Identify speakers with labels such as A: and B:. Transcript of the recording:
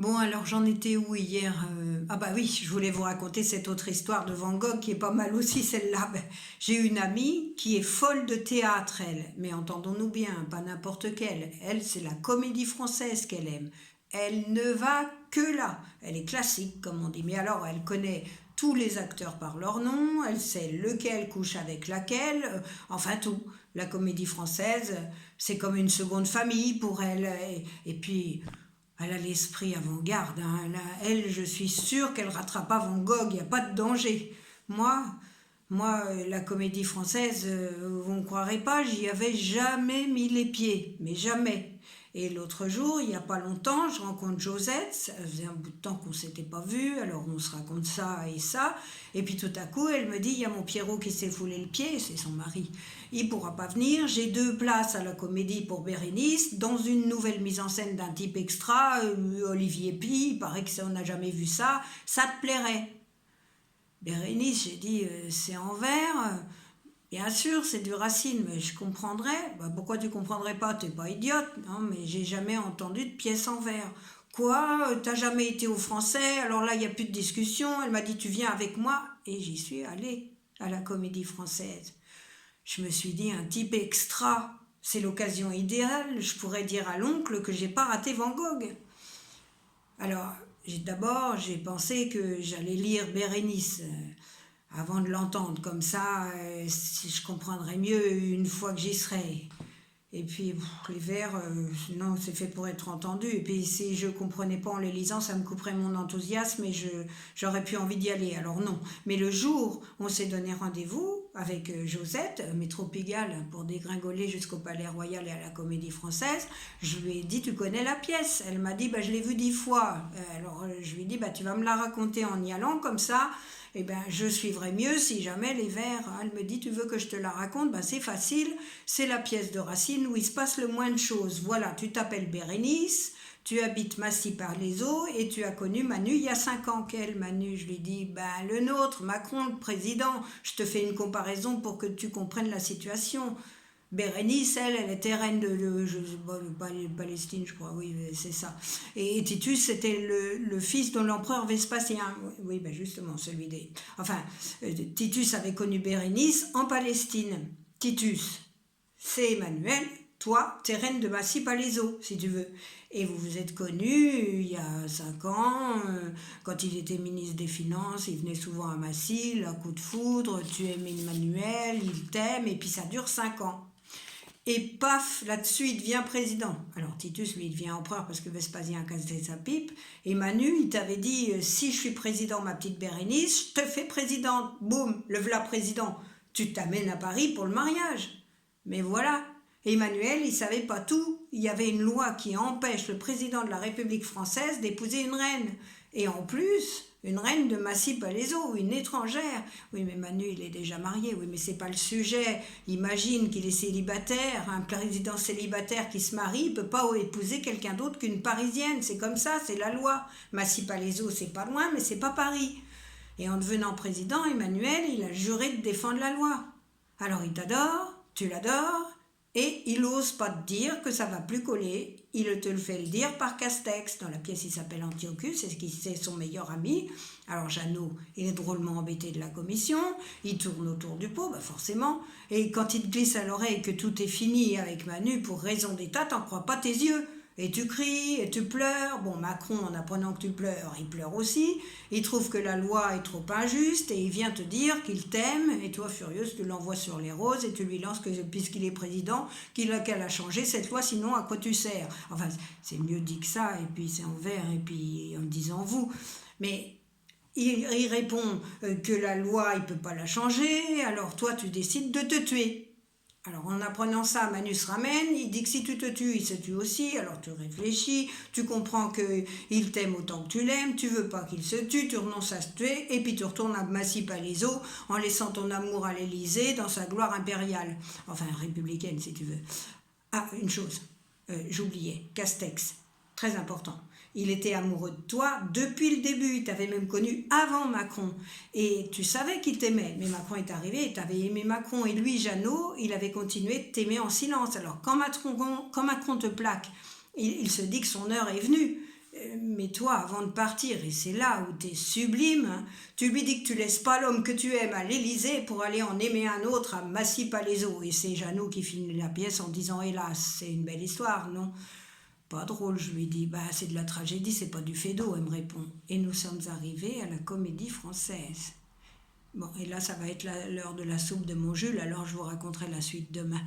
A: Bon, alors j'en étais où hier? Ah bah oui, je voulais vous raconter cette autre histoire de Van Gogh qui est pas mal aussi celle-là. Ben, j'ai une amie qui est folle de théâtre, elle. Mais entendons-nous bien, pas n'importe quelle. Elle, c'est la comédie française qu'elle aime. Elle ne va que là. Elle est classique, comme on dit. Mais alors, elle connaît tous les acteurs par leur nom, elle sait lequel couche avec laquelle, enfin tout. La comédie française, c'est comme une seconde famille pour elle. Et puis, elle a l'esprit avant-garde, hein. Elle, je suis sûre qu'elle rattrapera Van Gogh, il n'y a pas de danger. Moi, la comédie française, vous ne croirez pas, j'y avais jamais mis les pieds, mais jamais. Et l'autre jour, il n'y a pas longtemps, je rencontre Josette, ça faisait un bout de temps qu'on ne s'était pas vu, alors on se raconte ça et ça, et puis tout à coup, elle me dit, il y a mon Pierrot qui s'est foulé le pied, c'est son mari, il ne pourra pas venir, j'ai 2 places à la comédie pour Bérénice, dans une nouvelle mise en scène d'un type extra, Olivier Py, il paraît que on n'a jamais vu ça te plairait. Bérénice, j'ai dit, c'est en vers. Bien sûr, c'est du Racine, mais je comprendrais. Bah, pourquoi tu comprendrais pas? T'es pas idiote, non? Mais j'ai jamais entendu de pièce en vers. Quoi? T'as jamais été au français? Alors là, il n'y a plus de discussion. Elle m'a dit, tu viens avec moi? Et j'y suis allée, à la comédie française. Je me suis dit, un type extra, c'est l'occasion idéale. Je pourrais dire à l'oncle que j'ai pas raté Van Gogh. Alors, d'abord, j'ai pensé que j'allais lire Bérénice avant de l'entendre. Comme ça, si je comprendrais mieux une fois que j'y serai. Et puis, les vers, non, c'est fait pour être entendu. Et puis, si je comprenais pas en les lisant, ça me couperait mon enthousiasme et j'aurais plus envie d'y aller. Alors non. Mais le jour où on s'est donné rendez-vous avec Josette, mais trop égale pour dégringoler jusqu'au Palais Royal et à la Comédie Française, je lui ai dit, tu connais la pièce? Elle m'a dit, bah, je l'ai vue 10 fois. Alors, je lui ai dit, bah, tu vas me la raconter en y allant, comme ça, eh ben, je suivrai mieux si jamais les vers. Elle me dit, tu veux que je te la raconte? Ben, c'est facile, c'est la pièce de Racine où il se passe le moins de choses. Voilà, tu t'appelles Bérénice, tu habites Massy-par-les-Eaux et tu as connu Manu il y a 5 ans. Quel Manu? Je lui dis, ben, le nôtre, Macron, le président. Je te fais une comparaison pour que tu comprennes la situation. Bérénice, elle était reine de Palestine, je crois, oui, c'est ça. Et Titus, c'était le fils de l'empereur Vespasien. Oui, ben justement, celui des... Enfin, Titus avait connu Bérénice en Palestine. Titus, c'est Emmanuel, toi, t'es reine de Massy-Palaiseau, si tu veux. Et vous vous êtes connus il y a 5 ans, quand il était ministre des Finances, il venait souvent à Massy, là, coup de foudre, tu aimes Emmanuel, il t'aime, et puis ça dure 5 ans. Et paf, là-dessus, il devient président. Alors Titus, lui, il devient empereur parce que Vespasien a cassé sa pipe. Et Manu, il t'avait dit, si je suis président, ma petite Bérénice, je te fais présidente. Boum, le voilà président. Tu t'amènes à Paris pour le mariage. Mais voilà. Emmanuel, il savait pas tout. Il y avait une loi qui empêche le président de la République française d'épouser une reine. Et en plus, une reine de Massy-Palaiseau, une étrangère. Oui, mais Manu, il est déjà marié. Oui, mais c'est pas le sujet. Imagine qu'il est célibataire. Un président célibataire qui se marie, il peut pas épouser quelqu'un d'autre qu'une Parisienne. C'est comme ça, c'est la loi. Massy-Palaiseau, c'est pas loin, mais c'est pas Paris. Et en devenant président, Emmanuel, il a juré de défendre la loi. Alors il t'adore, tu l'adores, et il n'ose pas te dire que ça va plus coller. Il te le fait le dire par Castex. Dans la pièce, il s'appelle Antiochus, c'est son meilleur ami. Alors Jeannot, il est drôlement embêté de la commission. Il tourne autour du pot, bah forcément. Et quand il te glisse à l'oreille que tout est fini avec Manu pour raison d'État, t'en crois pas tes yeux. Et tu cries, et tu pleures. Bon, Macron, en apprenant que tu pleures, il pleure aussi. Il trouve que la loi est trop injuste et il vient te dire qu'il t'aime. Et toi, furieuse, tu l'envoies sur les roses et tu lui lances que, puisqu'il est président, qu'elle a changé cette loi, sinon à quoi tu sers? Enfin, c'est mieux dit que ça, et puis c'est en vers, et puis en disant vous. Mais il répond que la loi, il ne peut pas la changer, alors toi, tu décides de te tuer. Alors en apprenant ça, Manu se ramène, il dit que si tu te tues, il se tue aussi, alors tu réfléchis, tu comprends qu'il t'aime autant que tu l'aimes, tu veux pas qu'il se tue, tu renonces à se tuer, et puis tu retournes à Massy-Palaiseau en laissant ton amour à l'Élysée dans sa gloire impériale, enfin républicaine si tu veux. Ah, une chose, j'oubliais, Castex, très important. Il était amoureux de toi depuis le début, il t'avait même connu avant Macron. Et tu savais qu'il t'aimait, mais Macron est arrivé et t'avais aimé Macron. Et lui, Jeannot, il avait continué de t'aimer en silence. Alors quand Macron te plaque, il se dit que son heure est venue. Mais toi, avant de partir, et c'est là où t'es sublime, hein, tu lui dis que tu laisses pas l'homme que tu aimes à l'Élysée pour aller en aimer un autre à Massy-Palaiseau. Et c'est Jeannot qui finit la pièce en disant hélas, c'est une belle histoire, non? Pas drôle, je lui dis. Bah, c'est de la tragédie, c'est pas du faido, elle me répond. Et nous sommes arrivés à la Comédie Française. Bon, et là, ça va être l'heure de la soupe de mon Jules, alors je vous raconterai la suite demain.